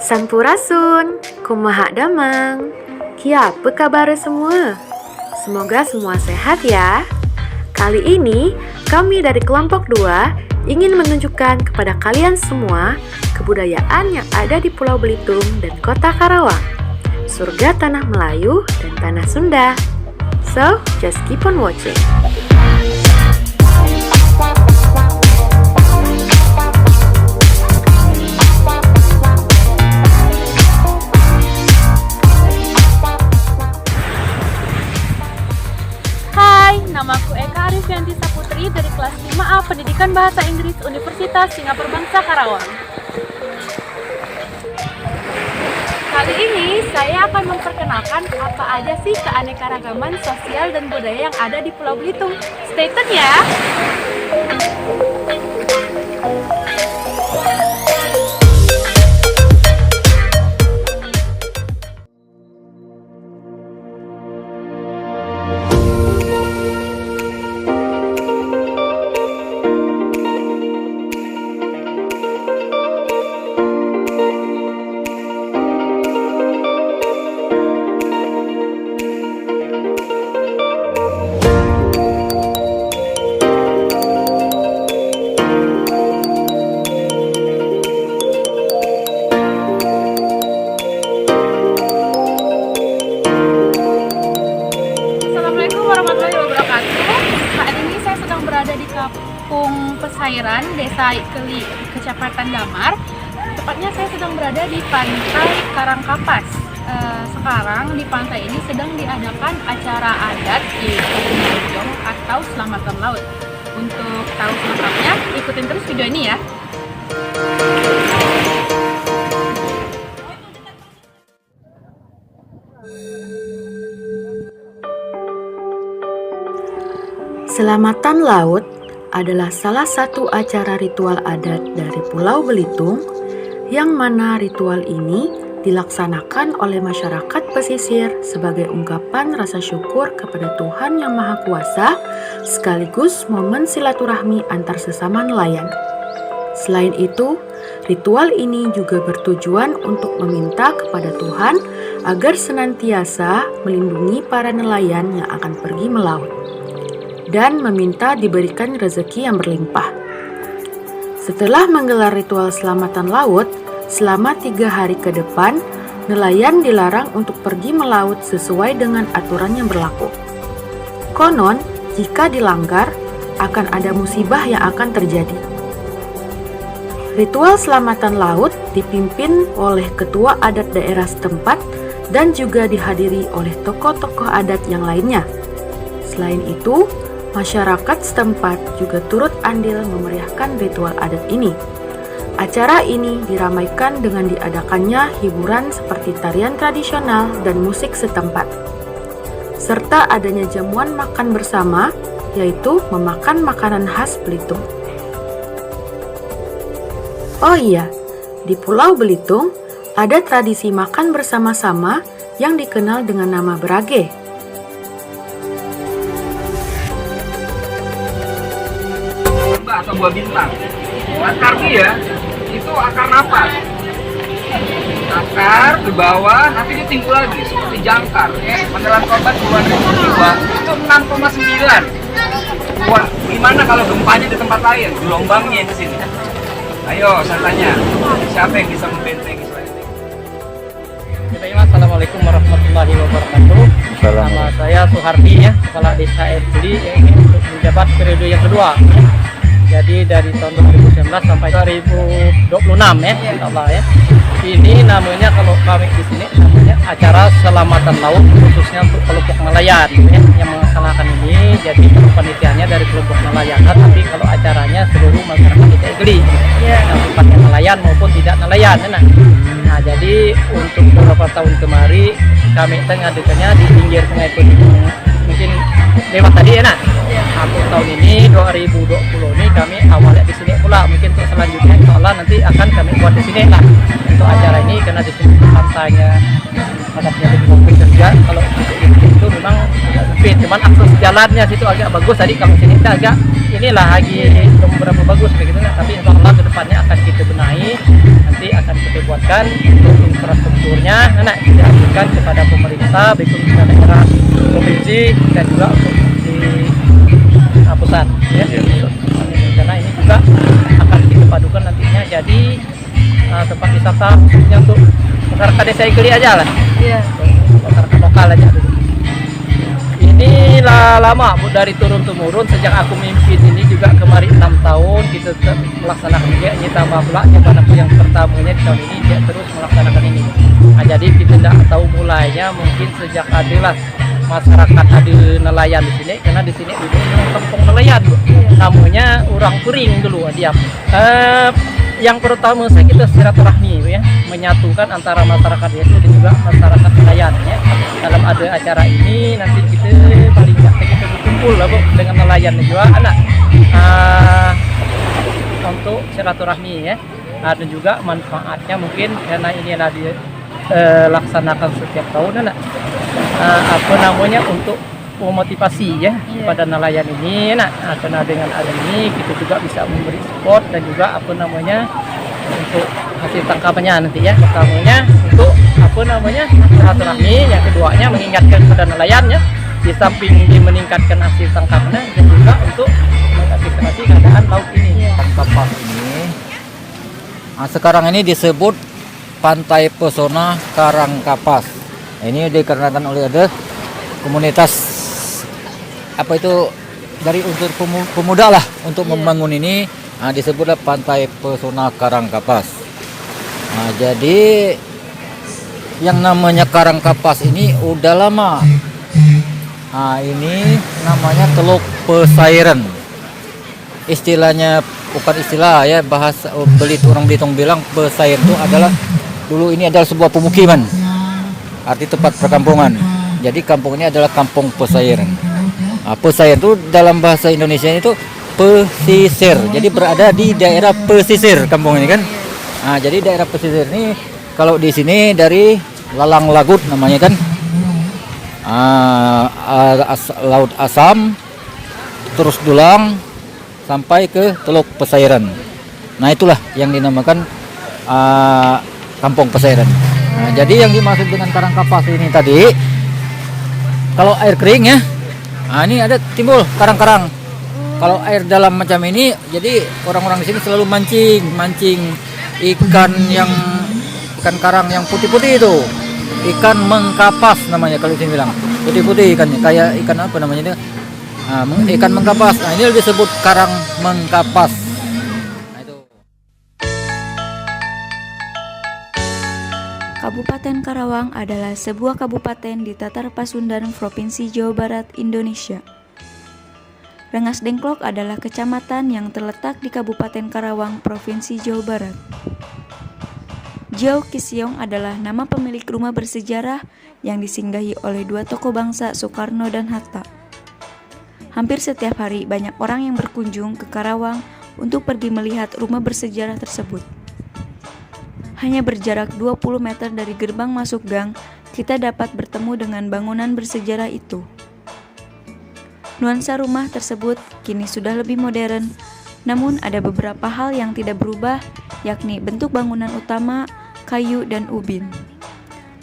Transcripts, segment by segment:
Sampurasun, kumaha damang. Kia, apa kabar semua? Semoga semua sehat ya. Kali ini, kami dari kelompok 2 ingin menunjukkan kepada kalian semua kebudayaan yang ada di Pulau Belitung dan Kota Karawang, surga tanah Melayu dan tanah Sunda. So, just keep on watching. Namaku Eka Arifianti Saputri dari kelas 5A Pendidikan Bahasa Inggris Universitas Singapura Bangsa Karawang. Kali ini saya akan memperkenalkan apa aja sih keanekaragaman sosial dan budaya yang ada di Pulau Belitung. Stay tune ya! Kampung Pesairan, Desa Ikeli, Kecamatan Damar. Tepatnya saya sedang berada di Pantai Karangkapas. Sekarang di pantai ini sedang diadakan acara adat yaitu Menjong atau Selamatan Laut. Untuk tahu selengkapnya, ikutin terus video ini ya. Selamatan Laut adalah salah satu acara ritual adat dari Pulau Belitung yang mana ritual ini dilaksanakan oleh masyarakat pesisir sebagai ungkapan rasa syukur kepada Tuhan Yang Maha Kuasa sekaligus momen silaturahmi antar sesama nelayan. Selain itu, ritual ini juga bertujuan untuk meminta kepada Tuhan agar senantiasa melindungi para nelayan yang akan pergi melaut dan meminta diberikan rezeki yang berlimpah. Setelah menggelar ritual selamatan laut, selama 3 hari ke depan, nelayan dilarang untuk pergi melaut sesuai dengan aturan yang berlaku. Konon, jika dilanggar, akan ada musibah yang akan terjadi. Ritual selamatan laut dipimpin oleh ketua adat daerah setempat dan juga dihadiri oleh tokoh-tokoh adat yang lainnya. Selain itu, masyarakat setempat juga turut andil memeriahkan ritual adat ini. Acara ini diramaikan dengan diadakannya hiburan seperti tarian tradisional dan musik setempat, serta adanya jamuan makan bersama, yaitu memakan makanan khas Belitung. Oh iya, di Pulau Belitung ada tradisi makan bersama-sama yang dikenal dengan nama berage. Atau buah bintang. Akarnya ya, itu akar napas. Akar ke bawah, nanti dia tinggal lagi seperti jangkar. Menelan korban puluhan ribu jiwa, itu 6,9. Wah, gimana kalau gempanya di tempat lain? Gelombangnya di sini. Ayo, saya tanya, siapa yang bisa membentengi selain ini? Assalamualaikum warahmatullahi wabarakatuh. Nama saya Suhardi ya, Kepala Desa Ikeli yang ingin untuk menjabat periode yang kedua. Jadi dari tahun 2019 sampai 2026 ya, insyaallah ya. Ini namanya kalau kami di sini namanya acara selamatan laut khususnya untuk kelompok nelayan ya, yang melaksanakan ini. Jadi penelitiannya dari kelompok nelayan, tapi kalau acaranya seluruh masyarakat Desa Ikeli yang sifatnya nelayan maupun tidak nelayan ya. Nah, jadi untuk beberapa tahun kemarin kami mengadakannya di pinggir sungai Belitung, mungkin lewat tadi ya nak. Aku tahun ini 2020 ini kami awalnya di sini pula, mungkin untuk selanjutnya insyaallah nanti akan kami buat di sini lah untuk acara ini karena di sini pantainya hadapnya lebih sempit juga. Kalau itu memang agak sempit, cuman akses jalannya situ agak bagus. Tadi kalau sini kita agak inilah lagi belum berapa bagus begitu, tapi insya Allah ke depannya akan kita benahi, nanti akan kita buatkan untuk infrastrukturnya, kita ajukan kepada pemerintah, baik untuk daerah provinsi dan juga untuk di pusat ya. Karena ini juga akan kita padukan nantinya jadi tempat wisata khususnya untuk masyarakat desa Igeli aja lah. Iya. Masyarakat lokal aja dulu. Ini lama Bu, dari turun temurun sejak aku mimpin ini juga kemarin 6 tahun kita melaksanakan juga. Ini tambah pula aku yang pertamanya di tahun ini dia terus melaksanakan ini. Nah, jadi kita tidak tahu mulainya mungkin sejak adalah masyarakat ada nelayan di sini, karena di sini dulu kampung nelayan Bu. Namanya orang Kuring dulu dia. Yang pertama saya kita silaturahmi ya, menyatukan antara masyarakat desa dan juga masyarakat nelayan ya. Dalam ada acara ini nanti kita paling tidak kita berkumpul lah Bu dengan nelayan juga anak untuk silaturahmi ya. Ada juga manfaatnya mungkin karena ini adalah dilaksanakan setiap tahun anak. Apa namanya untuk memotivasi ya pada nelayan ini karena dengan ada ini kita juga bisa memberi support dan juga apa namanya untuk hasil tangkapannya nanti ya. Pertamanya untuk apa namanya silaturahmi, yang keduanya mengingatkan pada nelayan ya, di samping meningkatkan hasil tangkapannya dan juga untuk mengantisipasi keadaan laut ini. Kapas ini sekarang ini disebut Pantai Pesona Karangkapas. Ini dikarenakan oleh ada komunitas apa itu dari unsur pemuda lah untuk membangun ini, disebutlah Pantai Pesona Karangkapas. Nah, jadi yang namanya Karangkapas ini udah lama. Nah, ini namanya Teluk Pesairan. Istilahnya bukan istilah ya, bahasa orang Belitung bilang Pesairan itu adalah dulu ini adalah sebuah pemukiman. Arti tempat perkampungan. Jadi kampung ini adalah Kampung Pesairan. Pesairan itu dalam bahasa Indonesia itu pesisir. Jadi berada di daerah pesisir kampung ini kan. Nah, jadi daerah pesisir ini kalau di sini dari Lalang Lagut namanya kan. Laut Asam terus dulang sampai ke Teluk Pesairan. Nah, itulah yang dinamakan Kampung Pesairan. Nah, jadi yang dimaksud dengan Karangkapas ini tadi kalau air kering ya. Nah, ini ada timbul karang-karang. Kalau air dalam macam ini, jadi orang-orang di sini selalu mancing ikan karang yang putih-putih itu. Ikan mengkapas namanya kalau sini bilang. Putih-putih ikannya, kayak ikan apa namanya itu? Ikan mengkapas. Nah, ini disebut karang mengkapas. Nah, itu. Kabupaten Karawang adalah sebuah kabupaten di Tatar Pasundan, Provinsi Jawa Barat, Indonesia. Rengas Dengklok adalah kecamatan yang terletak di Kabupaten Karawang, Provinsi Jawa Barat. Jiao Kisiong adalah nama pemilik rumah bersejarah yang disinggahi oleh dua tokoh bangsa, Soekarno dan Hatta. Hampir setiap hari banyak orang yang berkunjung ke Karawang untuk pergi melihat rumah bersejarah tersebut. Hanya berjarak 20 meter dari gerbang masuk gang, kita dapat bertemu dengan bangunan bersejarah itu. Nuansa rumah tersebut kini sudah lebih modern, namun ada beberapa hal yang tidak berubah, yakni bentuk bangunan utama, kayu, dan ubin.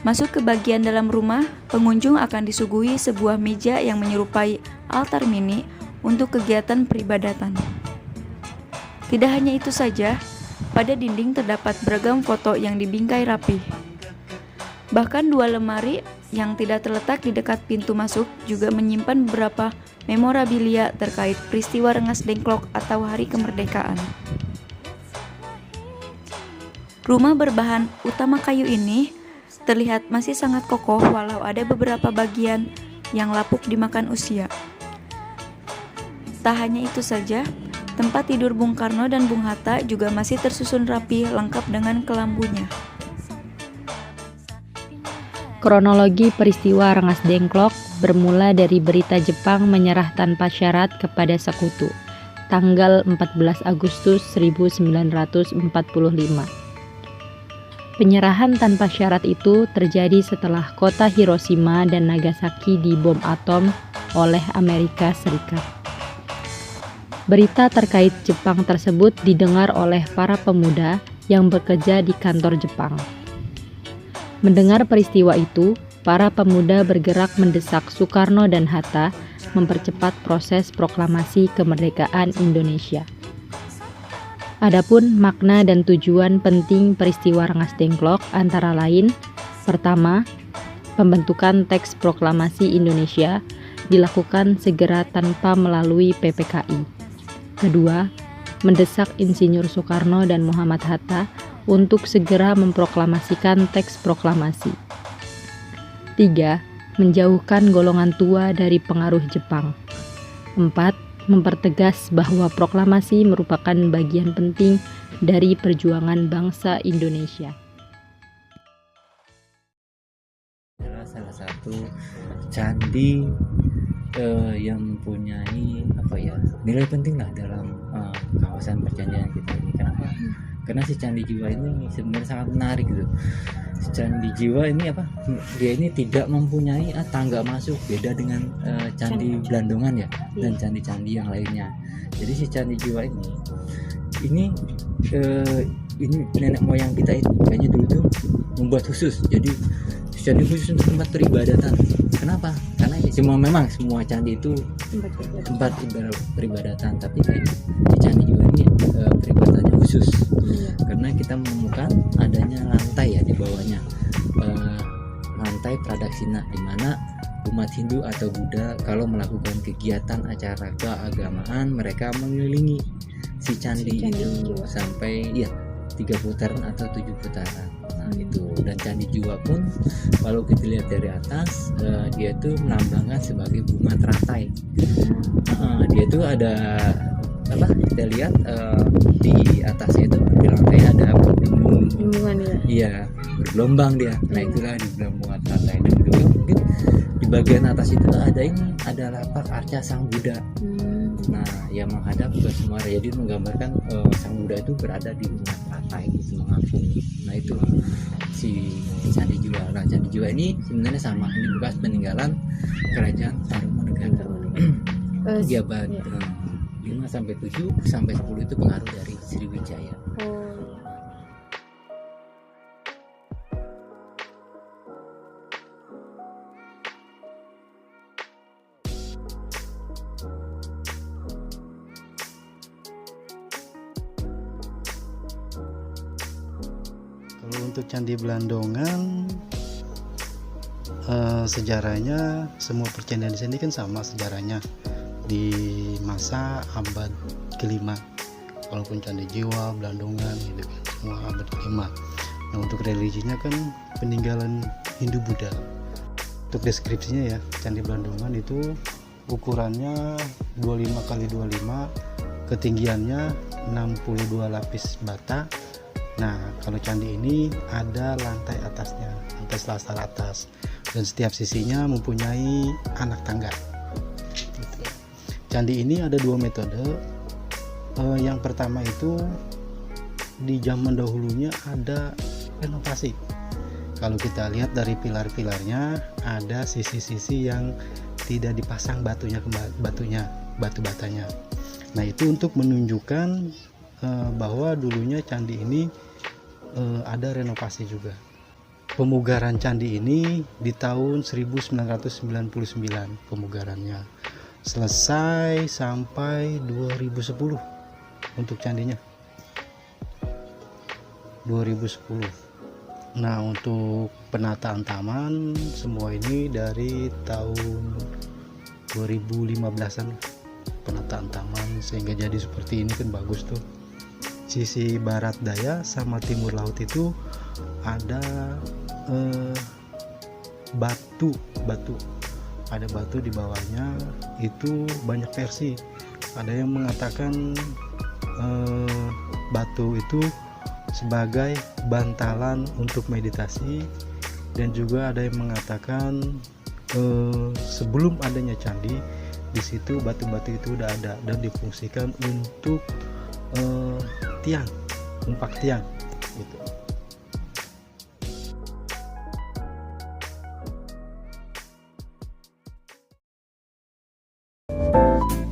Masuk ke bagian dalam rumah, pengunjung akan disuguhi sebuah meja yang menyerupai altar mini untuk kegiatan peribadatan. Tidak hanya itu saja, pada dinding terdapat beragam foto yang dibingkai rapi. Bahkan dua lemari yang tidak terletak di dekat pintu masuk juga menyimpan beberapa memorabilia terkait peristiwa Rengas Dengklok atau Hari Kemerdekaan. Rumah berbahan utama kayu ini terlihat masih sangat kokoh walau ada beberapa bagian yang lapuk dimakan usia. Tak hanya itu saja, tempat tidur Bung Karno dan Bung Hatta juga masih tersusun rapi lengkap dengan kelambunya. Kronologi peristiwa Rengas Dengklok bermula dari berita Jepang menyerah tanpa syarat kepada sekutu, tanggal 14 Agustus 1945. Penyerahan tanpa syarat itu terjadi setelah kota Hiroshima dan Nagasaki dibom atom oleh Amerika Serikat. Berita terkait Jepang tersebut didengar oleh para pemuda yang bekerja di kantor Jepang. Mendengar peristiwa itu, para pemuda bergerak mendesak Soekarno dan Hatta mempercepat proses proklamasi kemerdekaan Indonesia. Adapun makna dan tujuan penting peristiwa Rengas Dengklok antara lain: pertama, pembentukan teks proklamasi Indonesia dilakukan segera tanpa melalui PPKI. Kedua, mendesak Insinyur Soekarno dan Muhammad Hatta untuk segera memproklamasikan teks proklamasi. 3. Menjauhkan golongan tua dari pengaruh Jepang. 4. Mempertegas bahwa proklamasi merupakan bagian penting dari perjuangan bangsa Indonesia. Adalah salah satu candi yang mempunyai nilai penting lah dalam kawasan perjanjian kita ini. Kenapa? Karena si Candi Jiwa ini sebenarnya sangat menarik gitu. Si Candi Jiwa ini dia ini tidak mempunyai tangga masuk, beda dengan Candi Blandongan ya, dan candi-candi yang lainnya. Jadi si Candi Jiwa ini nenek moyang kita itu kayaknya dulu tuh membuat khusus. Jadi candi khusus untuk tempat peribadatan. Kenapa? Karena semua candi itu tempat peribadatan, tapi kayaknya di Candi Jiwa ini peribadatannya khusus. Karena kita menemukan adanya lantai ya di bawahnya, lantai pradaksina, di mana umat Hindu atau Buddha kalau melakukan kegiatan acara keagamaan mereka mengelilingi si candi itu sampai 3 putaran atau 7 putaran. Nah itu, dan Candi Jiwa pun kalau kita lihat dari atas, dia tuh melambangkan sebagai bunga teratai. Dia tuh ada kita lihat di atasnya itu di lantai ada Bimbingan ya. Iya, bergelombang dia. Nah itulah dibilang bunga teratai. Dan juga mungkin di bagian atas itu ada lapak arca Sang Buddha. Nah yang menghadap ke Semuara, jadi menggambarkan Sang Buddha itu berada di bunga teratai gitu, mengapung. Nah itu si Candi Jiwa. Nah Candi Jiwa ini sebenarnya sama, ini bekas peninggalan kerajaan Tarumanegara. Dia abad 5 sampai 7 sampai 10 itu pengaruh dari Sriwijaya. Kalau untuk Candi Blandongan, sejarahnya semua percandian di sini kan sama sejarahnya, di masa abad ke-5. Walaupun Candi Jiwa, Blandongan gitu kan, semua abad ke-5. Nah untuk religinya kan peninggalan Hindu Buddha. Untuk deskripsinya ya, Candi Blandongan itu ukurannya 25 x 25, ketinggiannya 62 lapis bata. Nah kalau candi ini ada lantai atasnya, lantai selasar atas, dan setiap sisinya mempunyai anak tangga. Candi ini ada 2 metode. Yang pertama itu di zaman dahulunya ada renovasi. Kalau kita lihat dari pilar-pilarnya ada sisi-sisi yang tidak dipasang batu batanya. Nah itu untuk menunjukkan bahwa dulunya candi ini ada renovasi juga. Pemugaran candi ini di tahun 1999 pemugarannya. Selesai sampai 2010 untuk candinya. 2010. Nah untuk penataan taman semua ini dari tahun 2015an penataan taman, sehingga jadi seperti ini kan bagus tuh. Sisi barat daya sama timur laut itu ada batu ada batu di bawahnya. Itu banyak versi, ada yang mengatakan batu itu sebagai bantalan untuk meditasi, dan juga ada yang mengatakan sebelum adanya candi di situ batu-batu itu udah ada dan difungsikan untuk umpak tiang gitu. Thank you.